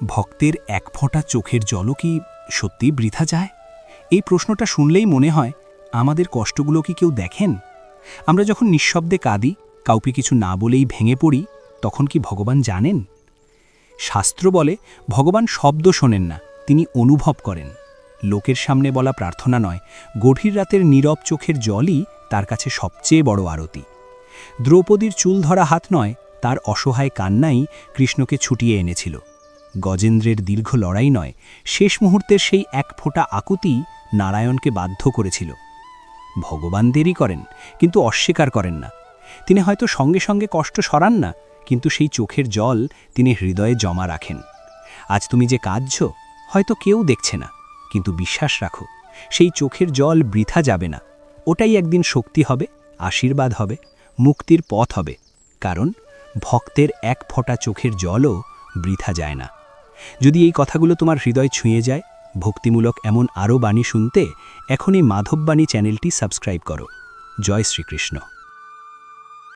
ভক্তের এক ফোঁটা চোখের জলও কি সত্যিই বৃথা যায়? এই প্রশ্নটা শুনলেই মনে হয়, আমাদের কষ্টগুলো কি কেউ দেখেন? আমরা যখন নিঃশব্দে কাঁদি, কাউকে কিছু না বলেই ভেঙে পড়ি, তখন কি ভগবান জানেন? শাস্ত্র বলে, ভগবান শব্দ শোনেন না, তিনি অনুভব করেন। লোকের সামনে বলা প্রার্থনা নয়, গভীর রাতের নীরব চোখের জলই তার কাছে সবচেয়ে বড় আরতি। দ্রৌপদীর চুল ধরা হাত নয়, তার অসহায় কান্নাই কৃষ্ণকে ছুটিয়ে এনেছিল। গজেন্দ্রের দীর্ঘ লড়াই নয়, শেষ মুহূর্তের সেই এক ফোঁটা আকুতি নারায়ণকে বাধ্য করেছিল। ভগবান দেরি করেন, কিন্তু অস্বীকার করেন না। তিনি হয়তো সঙ্গে সঙ্গে কষ্ট সরান না, কিন্তু সেই চোখের জল তিনি হৃদয়ে জমা রাখেন। আজ তুমি যে কাঁদছ, হয়তো কেউ দেখছে না, কিন্তু বিশ্বাস রাখো, সেই চোখের জল বৃথা যাবে না। ওটাই একদিন শক্তি হবে, আশীর্বাদ হবে, মুক্তির পথ হবে। কারণ ভক্তের এক ফোঁটা চোখের জলও বৃথা যায় না। যদি এই কথাগুলো তোমার হৃদয় ছুঁয়ে যায়, ভক্তিমূলক এমন আরও বাণী শুনতে এখনই মাধববাণী চ্যানেলটি সাবস্ক্রাইব করো। জয় শ্রীকৃষ্ণ।